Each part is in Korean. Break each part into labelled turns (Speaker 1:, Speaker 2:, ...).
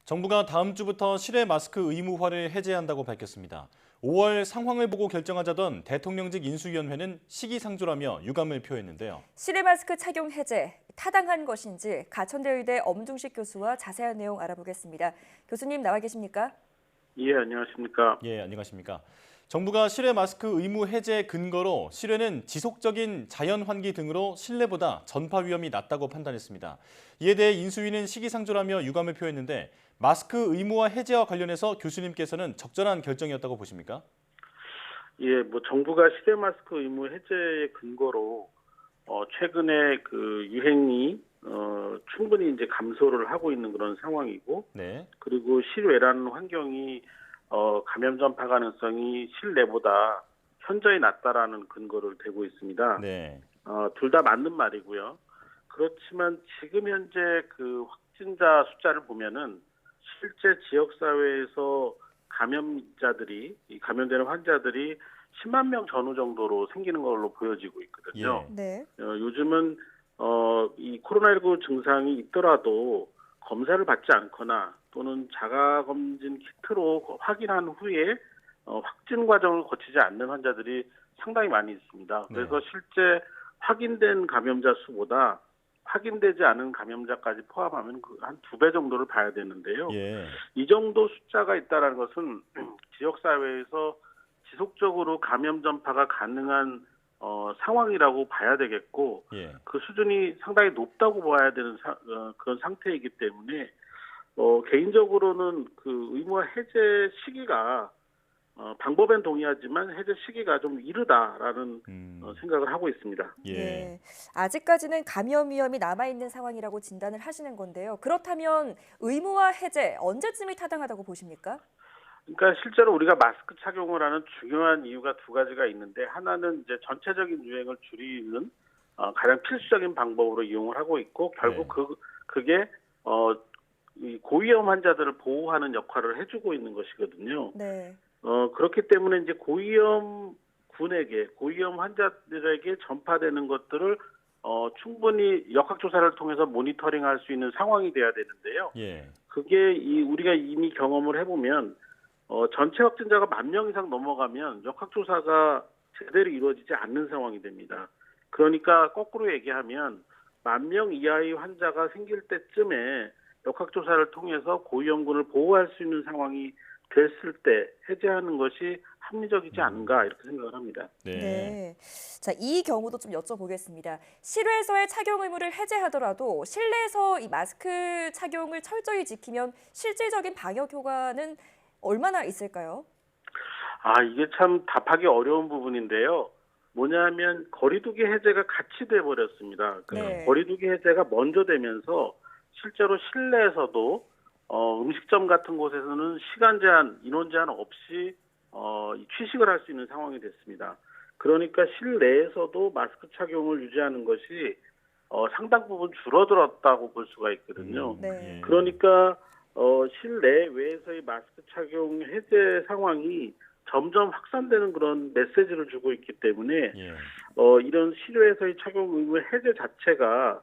Speaker 1: 정부가 다음 주부터 실외 마스크 의무화를 해제한다고 밝혔습니다. 5월 상황을 보고 결정하자던 대통령직 인수위원회는 시기상조라며 유감을 표했는데요.
Speaker 2: 실외 마스크 착용 해제, 타당한 것인지 가천대 의대 엄중식 교수와 자세한 내용 알아보겠습니다. 교수님 나와 계십니까?
Speaker 3: 예, 안녕하십니까.
Speaker 1: 예, 안녕하십니까. 정부가 실외 마스크 의무 해제 근거로 실외는 지속적인 자연 환기 등으로 실내보다 전파 위험이 낮다고 판단했습니다. 이에 대해 인수위는 시기상조라며 유감을 표했는데 마스크 의무화 해제와 관련해서 교수님께서는 적절한 결정이었다고 보십니까?
Speaker 3: 예, 정부가 실외 마스크 의무 해제의 근거로 최근에 그 유행이 충분히 이제 감소를 하고 있는 그런 상황이고,
Speaker 1: 네.
Speaker 3: 그리고 실외라는 환경이 감염 전파 가능성이 실내보다 현저히 낮다라는 근거를 대고 있습니다.
Speaker 1: 네.
Speaker 3: 둘 다 맞는 말이고요. 그렇지만 지금 현재 그 확진자 숫자를 보면은 실제 지역 사회에서 감염되는 환자들이 10만 명 전후 정도로 생기는 걸로 보여지고 있거든요.
Speaker 1: 예.
Speaker 2: 네.
Speaker 3: 요즘은 이 코로나19 증상이 있더라도 검사를 받지 않거나 또는 자가 검진 키트로 확인한 후에 확진 과정을 거치지 않는 환자들이 상당히 많이 있습니다. 그래서 실제 확인된 감염자 수보다 확인되지 않은 감염자까지 포함하면 한 2배 정도를 봐야 되는데요.
Speaker 1: 예.
Speaker 3: 이 정도 숫자가 있다는 것은 지역사회에서 지속적으로 감염 전파가 가능한 상황이라고 봐야 되겠고,
Speaker 1: 예.
Speaker 3: 그 수준이 상당히 높다고 봐야 되는 그런 상태이기 때문에 개인적으로는 그 의무화 해제 시기가 방법엔 동의하지만 해제 시기가 좀 이르다라는 생각을 하고 있습니다.
Speaker 1: 예.
Speaker 2: 네. 아직까지는 감염 위험이 남아있는 상황이라고 진단을 하시는 건데요. 그렇다면 의무화 해제 언제쯤이 타당하다고 보십니까?
Speaker 3: 그러니까 실제로 우리가 마스크 착용을 하는 중요한 이유가 두 가지가 있는데, 하나는 이제 전체적인 유행을 줄이는 가장 필수적인 방법으로 이용을 하고 있고, 결국 그게 이 고위험 환자들을 보호하는 역할을 해주고 있는 것이거든요.
Speaker 2: 네.
Speaker 3: 그렇기 때문에 이제 고위험 환자들에게 전파되는 것들을 충분히 역학조사를 통해서 모니터링할 수 있는 상황이 돼야 되는데요.
Speaker 1: 예.
Speaker 3: 그게 우리가 이미 경험을 해보면 전체 확진자가 10,000명 이상 넘어가면 역학조사가 제대로 이루어지지 않는 상황이 됩니다. 그러니까 거꾸로 얘기하면 10,000명 이하의 환자가 생길 때쯤에 역학조사를 통해서 고위험군을 보호할 수 있는 상황이 됐을 때 해제하는 것이 합리적이지 않은가 이렇게 생각을 합니다.
Speaker 2: 네. 자, 이 경우도 좀 여쭤보겠습니다. 실외에서의 착용 의무를 해제하더라도 실내에서 이 마스크 착용을 철저히 지키면 실질적인 방역 효과는 얼마나 있을까요?
Speaker 3: 이게 참 답하기 어려운 부분인데요. 뭐냐면 거리두기 해제가 같이 돼 버렸습니다.
Speaker 2: 네.
Speaker 3: 거리두기 해제가 먼저 되면서 실제로 실내에서도 음식점 같은 곳에서는 시간 제한, 인원 제한 없이 취식을 할 수 있는 상황이 됐습니다. 그러니까 실내에서도 마스크 착용을 유지하는 것이 상당 부분 줄어들었다고 볼 수가 있거든요.
Speaker 2: 네.
Speaker 3: 그러니까 실내외에서의 마스크 착용 해제 상황이 점점 확산되는 그런 메시지를 주고 있기 때문에 이런 실외에서의 착용 의무 해제 자체가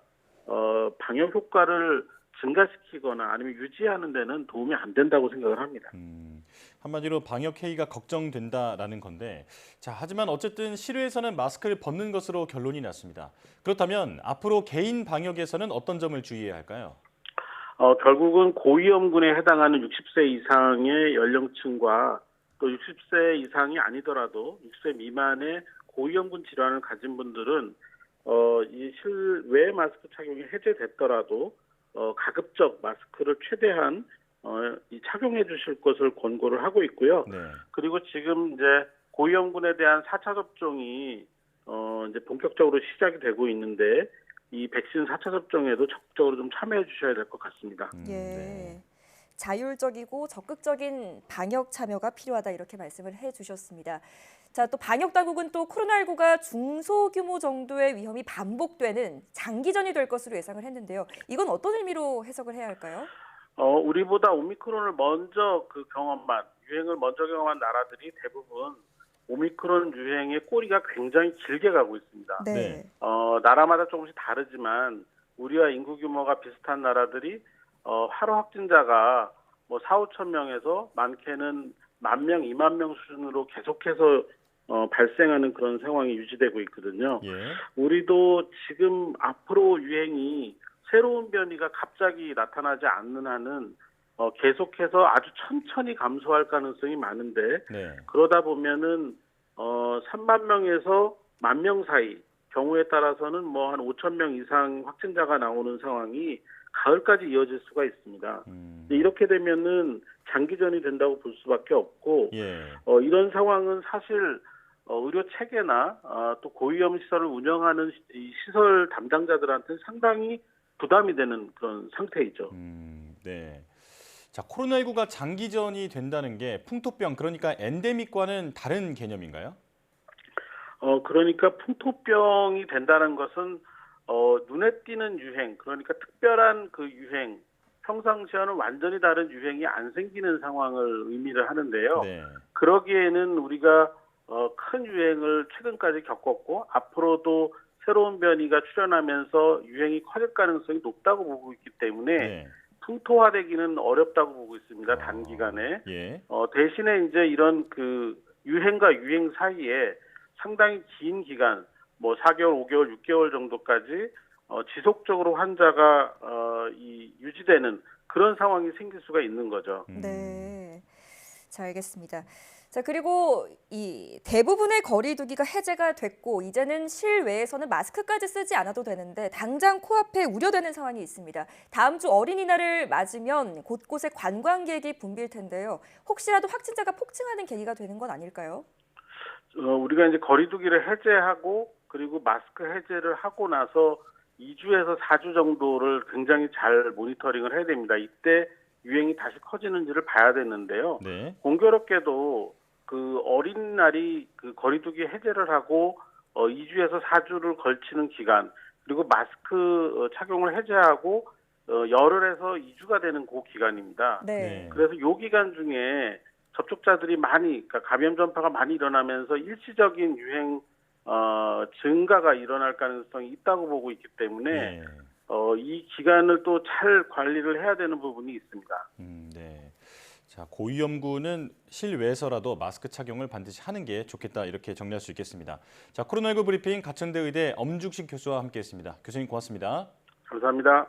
Speaker 3: 방역 효과를 증가시키거나 아니면 유지하는 데는 도움이 안 된다고 생각을 합니다.
Speaker 1: 한마디로 방역 해이가 걱정된다라는 건데, 자, 하지만 어쨌든 실외에서는 마스크를 벗는 것으로 결론이 났습니다. 그렇다면 앞으로 개인 방역에서는 어떤 점을 주의해야 할까요?
Speaker 3: 결국은 고위험군에 해당하는 60세 이상의 연령층과 또 60세 이상이 아니더라도 60세 미만의 고위험군 질환을 가진 분들은 이 실외 마스크 착용이 해제됐더라도 가급적 마스크를 최대한 착용해 주실 것을 권고를 하고 있고요.
Speaker 1: 네.
Speaker 3: 그리고 지금 이제 고위험군에 대한 4차 접종이 이제 본격적으로 시작이 되고 있는데, 이 백신 4차 접종에도 적극적으로 좀 참여해 주셔야 될 것 같습니다.
Speaker 2: 예.
Speaker 1: 네.
Speaker 2: 자율적이고 적극적인 방역 참여가 필요하다 이렇게 말씀을 해주셨습니다. 자, 또 방역 당국은 또 코로나19가 중소규모 정도의 위험이 반복되는 장기전이 될 것으로 예상을 했는데요. 이건 어떤 의미로 해석을 해야 할까요?
Speaker 3: 우리보다 오미크론을 유행을 먼저 경험한 나라들이 대부분 오미크론 유행의 꼬리가 굉장히 길게 가고 있습니다.
Speaker 2: 네.
Speaker 3: 나라마다 조금씩 다르지만 우리와 인구 규모가 비슷한 나라들이 하루 확진자가 뭐 4, 5천 명에서 많게는 10,000명, 20,000명 수준으로 계속해서 발생하는 그런 상황이 유지되고 있거든요.
Speaker 1: 예.
Speaker 3: 우리도 지금 앞으로 유행이 새로운 변이가 갑자기 나타나지 않는 한은 계속해서 아주 천천히 감소할 가능성이 많은데
Speaker 1: 네.
Speaker 3: 그러다 보면은 3만 명에서 10,000명 사이 경우에 따라서는 뭐 한 5,000명 이상 확진자가 나오는 상황이 가을까지 이어질 수가 있습니다. 이렇게 되면은 장기전이 된다고 볼 수밖에 없고
Speaker 1: 예.
Speaker 3: 이런 상황은 사실 의료 체계나 또 고위험 시설을 운영하는 이 시설 담당자들한테는 상당히 부담이 되는 그런 상태이죠.
Speaker 1: 네. 자, 코로나19가 장기전이 된다는 게 풍토병, 그러니까 엔데믹과는 다른 개념인가요?
Speaker 3: 그러니까 풍토병이 된다는 것은 눈에 띄는 유행, 그러니까 특별한 그 유행, 평상시와는 완전히 다른 유행이 안 생기는 상황을 의미를 하는데요.
Speaker 1: 네.
Speaker 3: 그러기에는 우리가 큰 유행을 최근까지 겪었고 앞으로도 새로운 변이가 출현하면서 유행이 커질 가능성이 높다고 보고 있기 때문에
Speaker 1: 네.
Speaker 3: 풍토화되기는 어렵다고 보고 있습니다. 단기간에.
Speaker 1: 예.
Speaker 3: 대신에 이제 이런 그 유행과 유행 사이에 상당히 긴 기간, 뭐 4개월, 5개월, 6개월 정도까지 지속적으로 환자가 유지되는 그런 상황이 생길 수가 있는 거죠.
Speaker 2: 네. 자, 알겠습니다. 자, 그리고 이 대부분의 거리두기가 해제가 됐고 이제는 실외에서는 마스크까지 쓰지 않아도 되는데 당장 코앞에 우려되는 상황이 있습니다. 다음 주 어린이날을 맞으면 곳곳에 관광객이 붐빌 텐데요. 혹시라도 확진자가 폭증하는 계기가 되는 건 아닐까요?
Speaker 3: 우리가 이제 거리두기를 해제하고 그리고 마스크 해제를 하고 나서 2주에서 4주 정도를 굉장히 잘 모니터링을 해야 됩니다. 이때 유행이 다시 커지는지를 봐야 되는데요.
Speaker 1: 네.
Speaker 3: 공교롭게도 그 어린날이 그 거리두기 해제를 하고 2주에서 4주를 걸치는 기간 그리고 마스크 착용을 해제하고 열흘에서 2주가 되는 그 기간입니다.
Speaker 2: 네.
Speaker 3: 그래서 이 기간 중에 접촉자들이 그러니까 감염 전파가 많이 일어나면서 일시적인 유행 증가가 일어날 가능성이 있다고 보고 있기 때문에
Speaker 1: 네.
Speaker 3: 이 기간을 또 잘 관리를 해야 되는 부분이 있습니다.
Speaker 1: 네. 자, 고위험군은 실외에서라도 마스크 착용을 반드시 하는 게 좋겠다, 이렇게 정리할 수 있겠습니다. 자, 코로나19 브리핑 가천대 의대 엄중식 교수와 함께했습니다. 교수님 고맙습니다.
Speaker 3: 감사합니다.